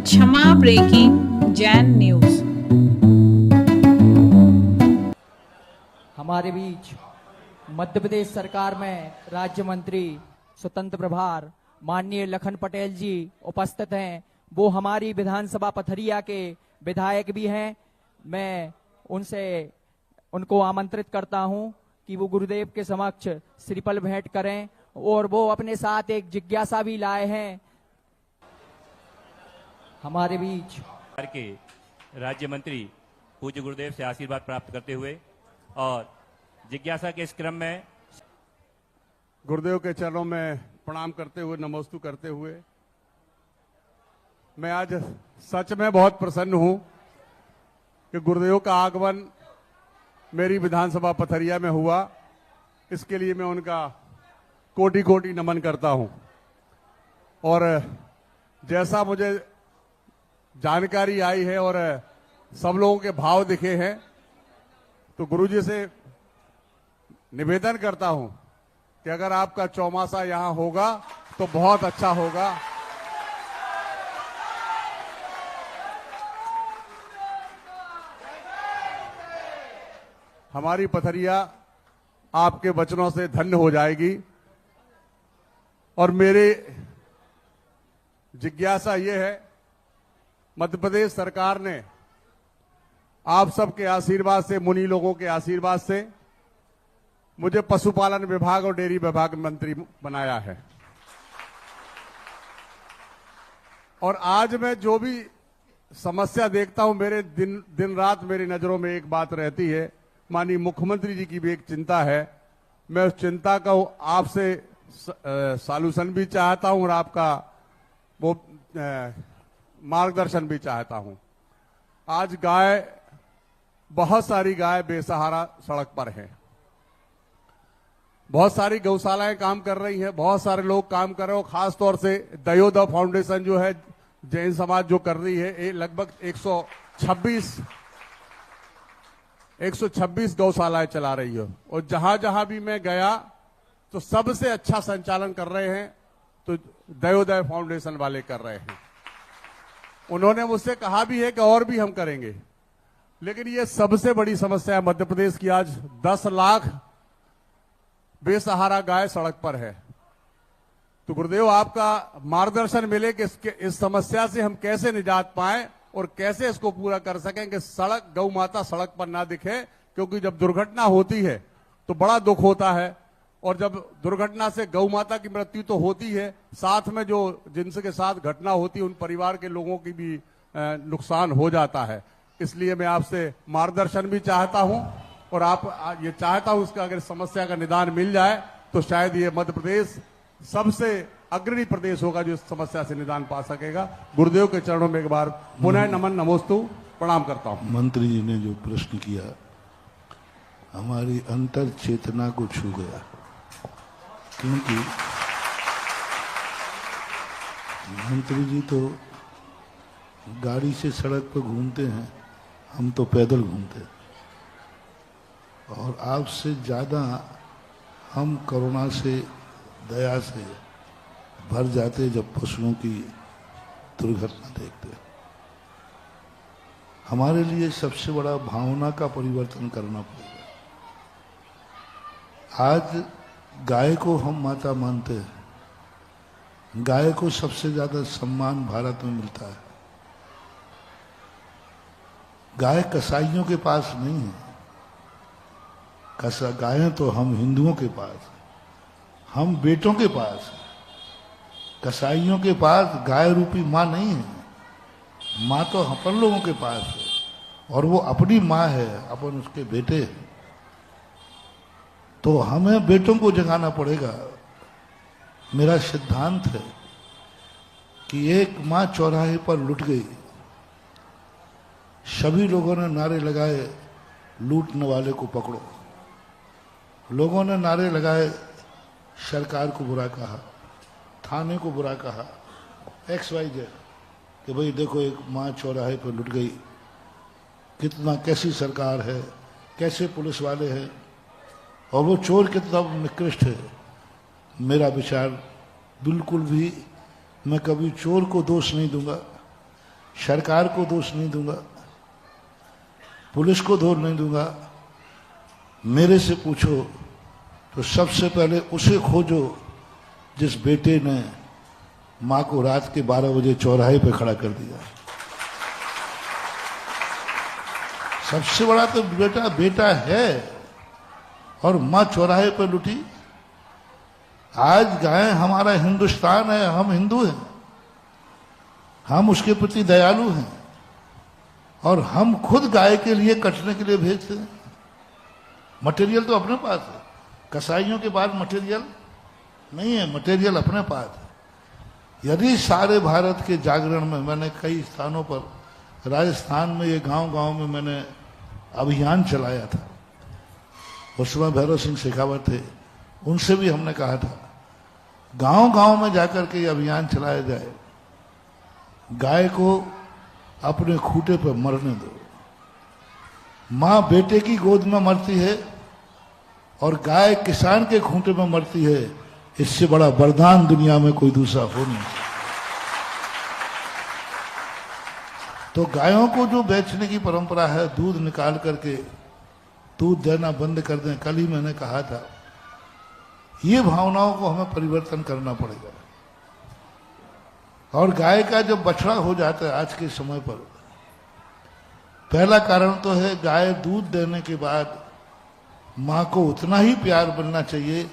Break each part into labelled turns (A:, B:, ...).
A: क्षमा breaking Jain news.
B: हमारे बीच मध्य प्रदेश सरकार में राज्य मंत्री स्वतंत्र प्रभार माननीय लखन पटेल जी उपस्थित हैं। वो हमारी विधानसभा पथरिया के विधायक भी हैं। मैं उनको आमंत्रित करता हूं कि वो गुरुदेव के समक्ष श्रीफल भेंट करें और वो अपने साथ एक जिज्ञासा भी लाए हैं। हमारे बीच
C: के राज्य मंत्री पूज्य गुरुदेव से आशीर्वाद प्राप्त करते हुए और जिज्ञासा के इस क्रम में
D: गुरुदेव के चरणों में प्रणाम करते हुए, नमोस्तु करते हुए, मैं आज सच में बहुत प्रसन्न हूं कि गुरुदेव का आगमन मेरी विधानसभा पथरिया में हुआ। इसके लिए मैं उनका कोटि कोटि नमन करता हूं। और जैसा मुझे जानकारी आई है और सब लोगों के भाव दिखे हैं, तो गुरुजी से निवेदन करता हूं कि अगर आपका चौमासा यहां होगा तो बहुत अच्छा होगा। हमारी पथरिया आपके वचनों से धन्य हो जाएगी। और मेरी जिज्ञासा यह है, मध्य प्रदेश सरकार ने आप सबके आशीर्वाद से, मुनि लोगों के आशीर्वाद से मुझे पशुपालन विभाग और डेयरी विभाग मंत्री बनाया है। और आज मैं जो भी समस्या देखता हूं, मेरे दिन रात मेरी नजरों में एक बात रहती है, माननीय मुख्यमंत्री जी की भी एक चिंता है। मैं उस चिंता का आपसे सॉल्यूशन भी चाहता हूं और आपका वो मार्गदर्शन भी चाहता हूं। आज बहुत सारी गाय बेसहारा सड़क पर हैं। बहुत सारी गौशालाएं काम कर रही हैं, बहुत सारे लोग काम कर रहे हो। खास तौर से दयोदय फाउंडेशन जो है, जैन समाज जो कर रही है, ये लगभग 126 गौशालाएं चला रही है। और जहां जहां भी मैं गया तो सबसे अच्छा संचालन कर रहे हैं तो दयोदय फाउंडेशन वाले कर रहे हैं। उन्होंने मुझसे कहा भी है कि और भी हम करेंगे, लेकिन ये सबसे बड़ी समस्या है मध्य प्रदेश की। आज 10 लाख बेसहारा गाय सड़क पर है। तो गुरुदेव आपका मार्गदर्शन मिले कि इस समस्या से हम कैसे निजात पाएं और कैसे इसको पूरा कर सकें कि गौ माता सड़क पर ना दिखे। क्योंकि जब दुर्घटना होती है तो बड़ा दुख होता है, और जब दुर्घटना से गौ माता की मृत्यु तो होती है, साथ में जो जिनके साथ घटना होती है उन परिवार के लोगों की भी नुकसान हो जाता है। इसलिए मैं आपसे मार्गदर्शन भी चाहता हूं और आप ये चाहता हूं इसका अगर समस्या का निदान मिल जाए तो शायद ये मध्य प्रदेश सबसे अग्रणी प्रदेश होगा जो इस समस्या से निदान पा सकेगा। गुरुदेव के चरणों में एक बार पुनः नमन, नमोस्तु, प्रणाम करता हूं।
E: मंत्री जी ने जो प्रश्न किया हमारी अंतर चेतना को छू गया, क्योंकि मंत्री जी तो गाड़ी से सड़क पर घूमते हैं, हम तो पैदल घूमते हैं। और आपसे ज़्यादा हम करुणा से, दया से भर जाते जब पशुओं की दुर्घटना देखते। हमारे लिए सबसे बड़ा भावना का परिवर्तन करना पड़ेगा। आज गाय को हम माता मानते हैं। गाय को सबसे ज्यादा सम्मान भारत में मिलता है। गाय कसाईयों के पास नहीं है। गायें तो हम हिंदुओं के पास, हम बेटों के पास। कसाईयों के पास गाय रूपी माँ नहीं है। माँ तो अपन लोगों के पास है, और वो अपनी माँ है, अपन उसके बेटे हैं। तो हमें बेटों को जगाना पड़ेगा। मेरा सिद्धांत है कि एक माँ चौराहे पर लुट गई, सभी लोगों ने नारे लगाए, लूटने वाले को पकड़ो। लोगों ने नारे लगाए, सरकार को बुरा कहा, थाने को बुरा कहा, XYZ, कि भाई देखो एक माँ चौराहे पर लुट गई, कैसी सरकार है, कैसे पुलिस वाले हैं, और वो चोर कितना निकृष्ट है। मेरा विचार बिल्कुल भी, मैं कभी चोर को दोष नहीं दूंगा, सरकार को दोष नहीं दूंगा, पुलिस को दोष नहीं दूंगा। मेरे से पूछो तो सबसे पहले उसे खोजो जिस बेटे ने मां को रात के 12 बजे चौराहे पे खड़ा कर दिया। सबसे बड़ा तो बेटा है और मां चौराहे पे लुटी। आज गाय हमारा हिंदुस्तान है, हम हिंदू हैं, हम उसके प्रति दयालु हैं और हम खुद गाय के लिए कटने के लिए भेजते हैं। मटेरियल तो अपने पास है, कसाईयों के पास मटेरियल नहीं है, मटेरियल अपने पास है। यदि सारे भारत के जागरण में मैंने कई स्थानों पर, राजस्थान में ये गांव-गांव में मैंने अभियान चलाया था, उस समय भैरव सिंह शेखावत थे, उनसे भी हमने कहा था गांव-गांव में जाकर के ये अभियान चलाया जाए, गाय को अपने खूंटे पर मरने दो। मां बेटे की गोद में मरती है और गाय किसान के खूंटे में मरती है, इससे बड़ा वरदान दुनिया में कोई दूसरा हो नहीं। तो गायों को जो बेचने की परंपरा है, दूध निकाल करके दूध देना बंद कर दें, कल ही मैंने कहा था, ये भावनाओं को हमें परिवर्तन करना पड़ेगा। और गाय का जब बछड़ा हो जाता है आज के समय पर, पहला कारण तो है गाय दूध देने के बाद मां को उतना ही प्यार मिलना चाहिए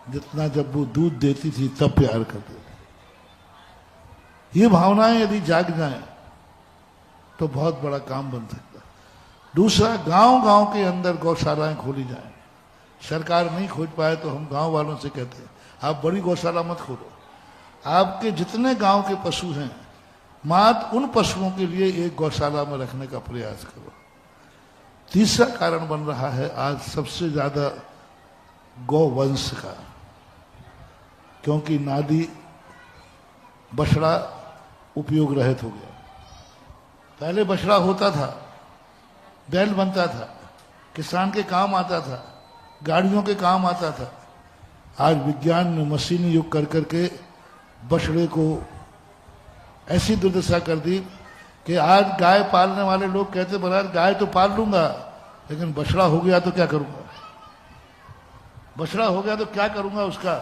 E: जितना जब वो दूध देती थी तब प्यार करते थे। ये भावनाएं यदि जाग जाएं तो बहुत बड़ा काम बन सकता है। दूसरा, गांव-गांव के अंदर गौशालाएं खोली जाएं। सरकार नहीं खोज पाए तो हम गांव वालों से कहते हैं आप बड़ी गौशाला मत खोलो, आपके जितने गांव के पशु हैं मात्र उन पशुओं के लिए एक गौशाला में रखने का प्रयास करो। तीसरा कारण बन रहा है आज सबसे ज्यादा गौवंश का, क्योंकि नादी बछड़ा उपयोग रहित हो गया। पहले बछड़ा होता था, बैल बनता था, किसान के काम आता था, गाड़ियों के काम आता था। आज विज्ञान ने मशीनी युग कर करके बछड़े को ऐसी दुर्दशा कर दी कि आज गाय पालने वाले लोग कहते महाराज गाय तो पाल लूंगा लेकिन बछड़ा हो गया तो क्या करूंगा, बछड़ा हो गया तो क्या करूंगा, उसका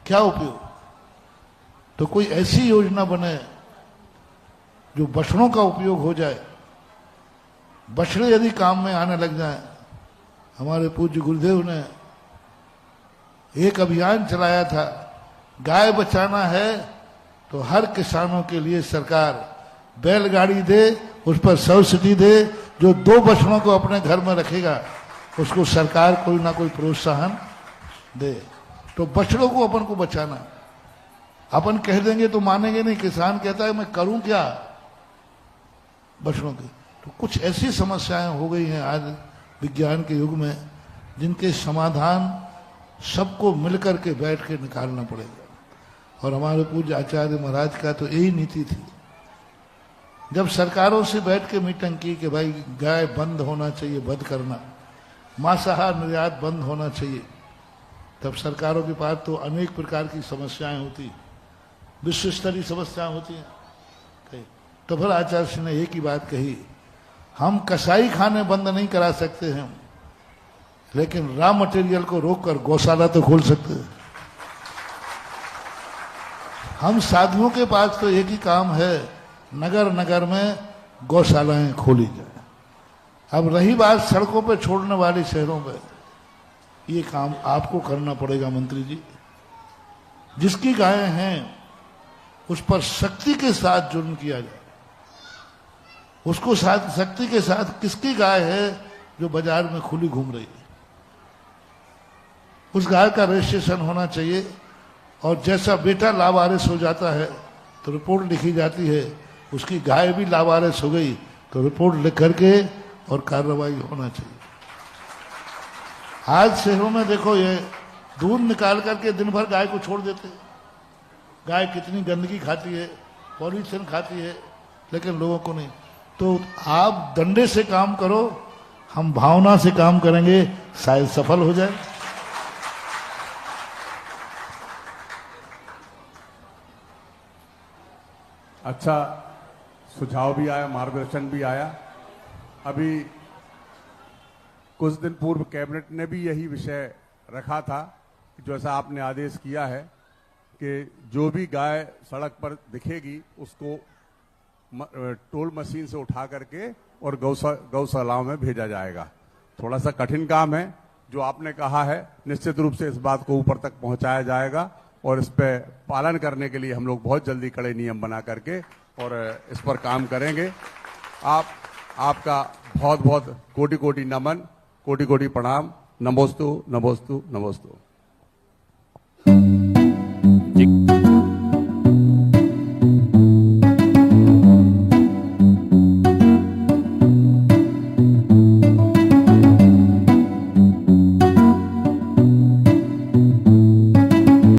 E: क्या उपयोग। तो कोई ऐसी योजना बने जो बछड़ों का उपयोग हो जाए, बछड़े यदि काम में आने लग जाएं। हमारे पूज्य गुरुदेव ने एक अभियान चलाया था, गाय बचाना है तो हर किसानों के लिए सरकार बैलगाड़ी दे, उस पर सब्सिडी दे, जो 2 बछड़ों को अपने घर में रखेगा उसको सरकार कोई ना कोई प्रोत्साहन दे। तो बछड़ों को अपन को बचाना, अपन कह देंगे तो मानेंगे नहीं, किसान कहता है मैं करूं क्या बछड़ों की। तो कुछ ऐसी समस्याएं हो गई हैं आज विज्ञान के युग में जिनके समाधान सबको मिलकर के बैठ के निकालना पड़ेगा। और हमारे पूज्य आचार्य महाराज का तो यही नीति थी, जब सरकारों से बैठ के मीटिंग की कि भाई गाय बंद होना चाहिए, बंद करना, मांसाहार निर्यात बंद होना चाहिए, तब सरकारों के पास तो अनेक प्रकार की समस्याएं होती, विश्व स्तरीय समस्याएं होती हैं। तो फिर आचार्य श्री ने एक ही बात कही, हम कसाई खाने बंद नहीं करा सकते हैं लेकिन रॉ मटेरियल को रोककर गौशाला तो खोल सकते हैं। हम साधुओं के पास तो एक ही काम है, नगर नगर में गौशालाएं खोली जाए। अब रही बात सड़कों पे छोड़ने वाले शहरों में, ये काम आपको करना पड़ेगा मंत्री जी। जिसकी गायें हैं उस पर सख्ती के साथ जुर्म किया जाए। उसको साथ सख्ती के साथ किसकी गाय है जो बाजार में खुली घूम रही है, उस गाय का रजिस्ट्रेशन होना चाहिए। और जैसा बेटा लावारिस हो जाता है तो रिपोर्ट लिखी जाती है, उसकी गाय भी लावारिस हो गई तो रिपोर्ट लिख करके और कार्रवाई होना चाहिए। आज शहरों में देखो ये दूध निकाल करके दिन भर गाय को छोड़ देते हैं। गाय कितनी गंदगी खाती है, पॉल्यूशन खाती है, लेकिन लोगों को नहीं। तो आप डंडे से काम करो, हम भावना से काम करेंगे, शायद सफल हो जाए।
D: अच्छा, सुझाव भी आया, मार्गदर्शन भी आया। अभी कुछ दिन पूर्व कैबिनेट ने भी यही विषय रखा था कि जैसा आपने आदेश किया है कि जो भी गाय सड़क पर दिखेगी उसको टोल मशीन से उठा करके और गौशालाओं में भेजा जाएगा। थोड़ा सा कठिन काम है जो आपने कहा है, निश्चित रूप से इस बात को ऊपर तक पहुंचाया जाएगा और इस पे पालन करने के लिए हम लोग बहुत जल्दी कड़े नियम बना करके और इस पर काम करेंगे। आपका बहुत बहुत कोटि कोटि नमन, कोटि कोटि प्रणाम। नमोस्तु नमोस्तु नमोस्तु।